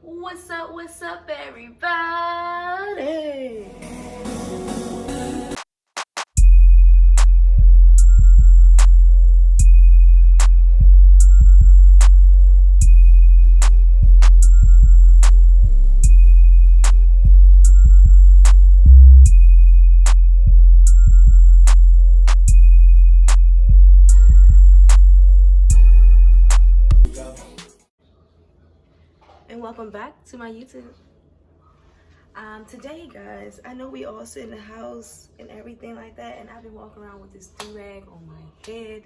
What's up, everybody? And welcome back to my YouTube. Today, guys, I know we all sit in the house and everything like that, and I've been walking around with this durag on my head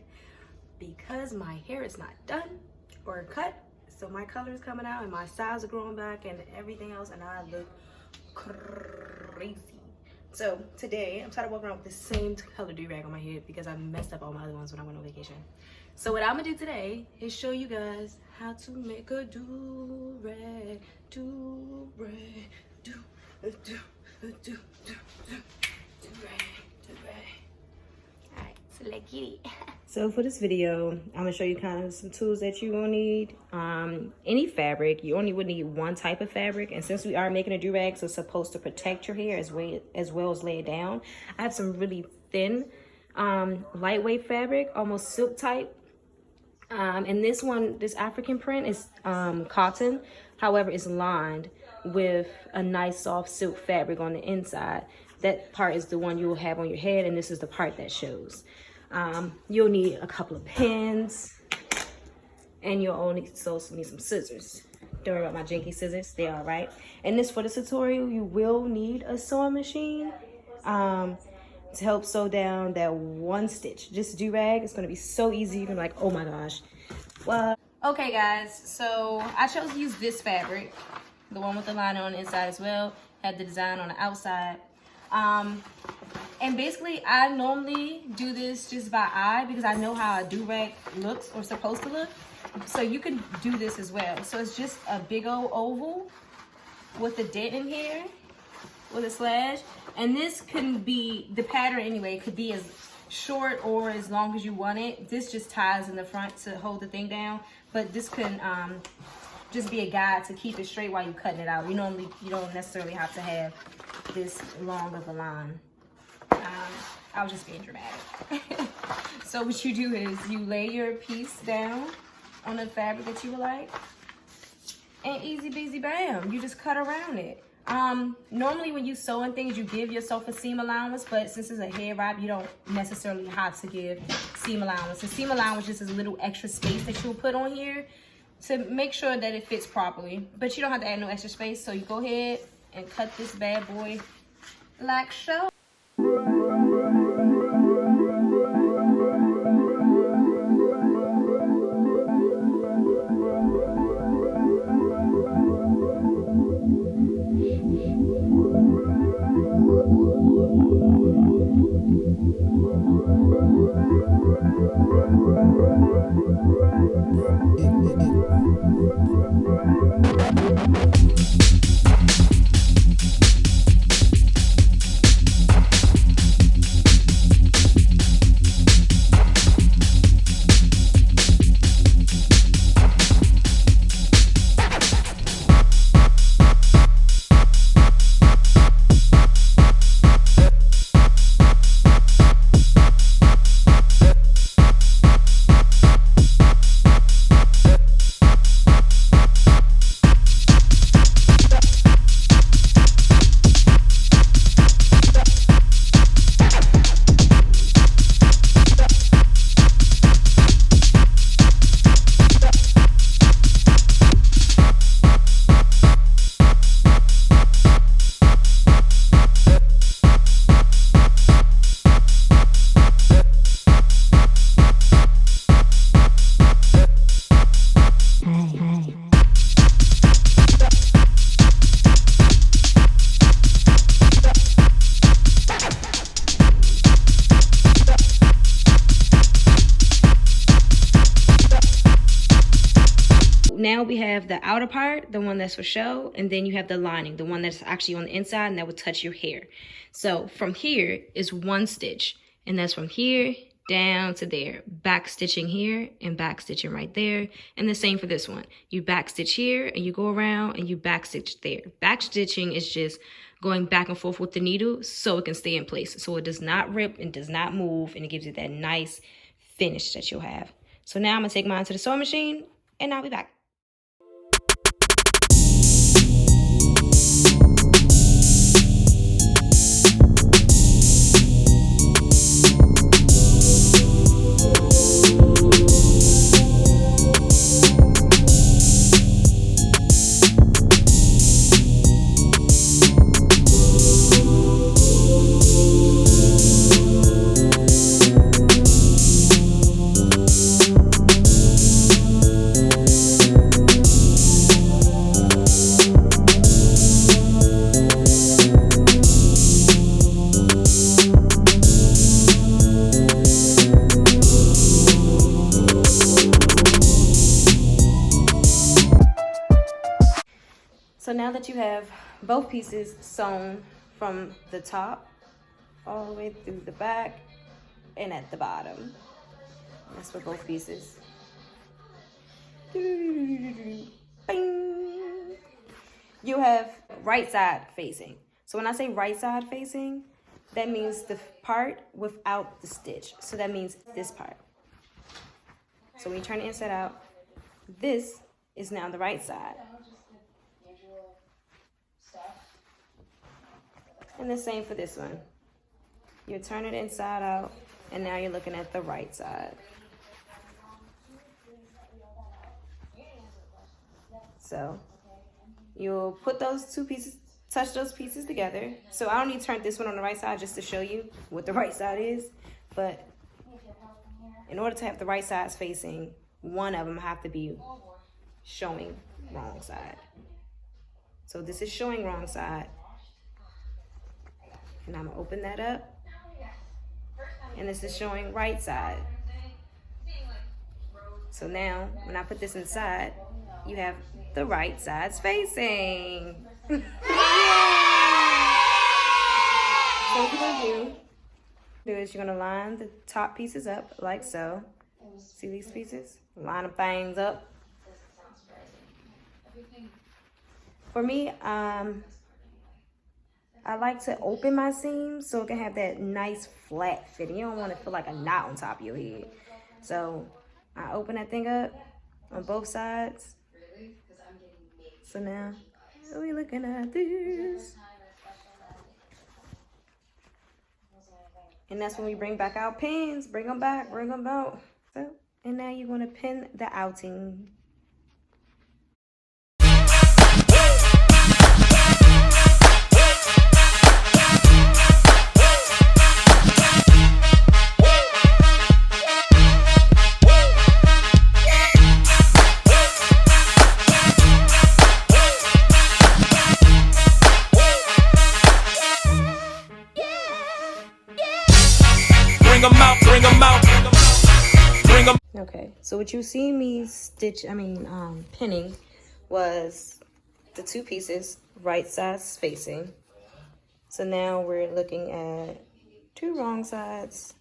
because my hair is not done or cut, so my color is coming out and my sides are growing back and everything else, and I look crazy. So today, I'm tired of walking around with the same color durag on my head because I messed up all my other ones when I went on vacation. So what I'm gonna do today is show you guys how to make a durag, durag, durag. Alright, so let's get it. So for this video, I'm gonna show you kind of some tools that you're gonna need. Any fabric, you only would need one type of fabric, and since we are making a durag, so it's supposed to protect your hair as well as lay it down. I have some really thin, lightweight fabric, almost silk type. And this one, this African print is cotton. However, it's lined with a nice soft silk fabric on the inside. That part is the one you will have on your head, and this is the part that shows. You'll need a couple of pins, and you'll also need some scissors. Don't worry about my janky scissors, they are right. And this, for the tutorial, you will need a sewing machine to help sew down that one stitch. This durag is gonna be so easy. You're gonna be like, oh my gosh, what? Okay guys, so I chose to use this fabric, the one with the lining on the inside as well, had the design on the outside. And basically I normally do this just by eye because I know how a durag looks or supposed to look. So you can do this as well. So it's just a big old oval with a dent in here, with a slash, and this can be the pattern anyway. It could be as short or as long as you want it. This just ties in the front to hold the thing down, but this can just be a guide to keep it straight while you're cutting it out. You don't necessarily have to have this long of a line. I was just being dramatic. So what you do is you lay your piece down on the fabric that you would like, and easy peasy bam, you just cut around it. Normally when you sewing things, you give yourself a seam allowance, but since it's a hair wrap, you don't necessarily have to give seam allowance. The seam allowance just is a little extra space that you'll put on here to make sure that it fits properly, but you don't have to add no extra space. So you go ahead and cut this bad boy like so. Now we have the outer part, the one that's for show, and then you have the lining, the one that's actually on the inside and that would touch your hair. So from here is one stitch, and that's from here down to there, back stitching here and back stitching right there. And the same for this one. You back stitch here and you go around and you back stitch there. Back stitching is just going back and forth with the needle so it can stay in place, so it does not rip and does not move, and it gives you that nice finish that you'll have. So now I'm gonna take mine to the sewing machine and I'll be back. So now that you have both pieces sewn from the top all the way through the back and at the bottom, that's for both pieces. Bing. You have right side facing. So when I say right side facing, that means the part without the stitch. So that means this part. So when you turn it inside out, this is now the right side. And the same for this one. You turn it inside out, and now you're looking at the right side. So you'll put those two pieces, touch those pieces together. So I only turned this one on the right side just to show you what the right side is. But in order to have the right sides facing, one of them have to be showing wrong side. So this is showing wrong side. And I'm gonna open that up. And this is showing right side. So now, when I put this inside, you have the right sides facing. So what you're gonna do is you're gonna line the top pieces up like so. See these pieces? Line them things up. For me, I like to open my seams so it can have that nice flat fitting. You don't want to feel like a knot on top of your head. So I open that thing up on both sides. So now we're looking at this. And that's when we bring back our pins. Bring them back, bring them out. So, and now you're going to pin the outing. Okay, so what you see me pinning was the two pieces, right sides facing. So now we're looking at two wrong sides,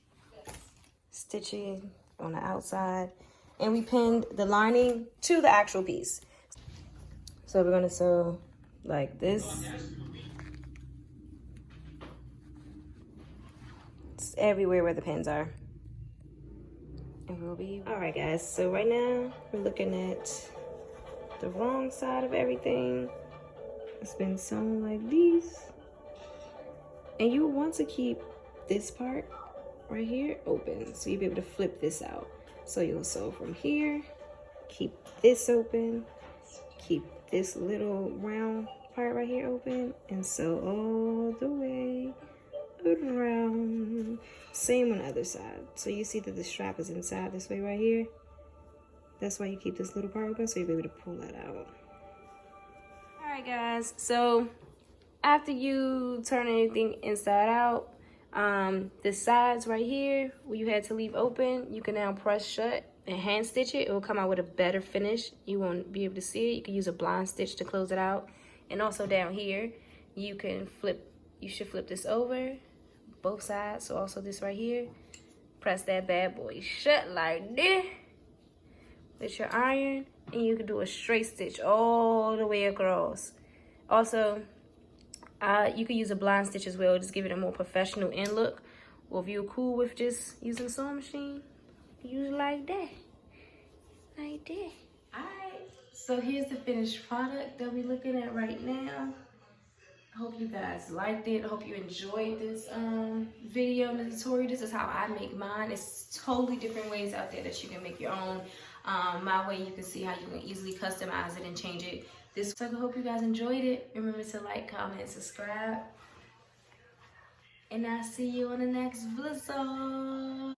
stitching on the outside, and we pinned the lining to the actual piece. So we're gonna sew like this. It's everywhere where the pins are. And we'll be all right, guys. So right now we're looking at the wrong side of everything. It's been sewn like this, and you want to keep this part right here open, so you'll be able to flip this out. So you'll sew from here, keep this open, keep this little round part right here open, and sew all the way around. Same on the other side. So you see that the strap is inside this way right here. That's why you keep this little part open, so you'll be able to pull that out. All right, guys. So after you turn anything inside out, the sides right here where you had to leave open, you can now press shut and hand stitch it. It will come out with a better finish. You won't be able to see it. You can use a blind stitch to close it out. And also down here, you can flip. You should flip this over both sides. So also this right here, press that bad boy shut like this with your iron, and you can do a straight stitch all the way across. Also, you can use a blind stitch as well, just give it a more professional end look. Or if you're cool with just using a sewing machine, use it like that. Like that. Alright, so here's the finished product that we're looking at right now. I hope you guys liked it. I hope you enjoyed this video and the tutorial. This is how I make mine. It's totally different ways out there that you can make your own. My way, you can see how you can easily customize it and change it. So I hope you guys enjoyed it. Remember to like, comment, and subscribe. And I'll see you on the next vlog.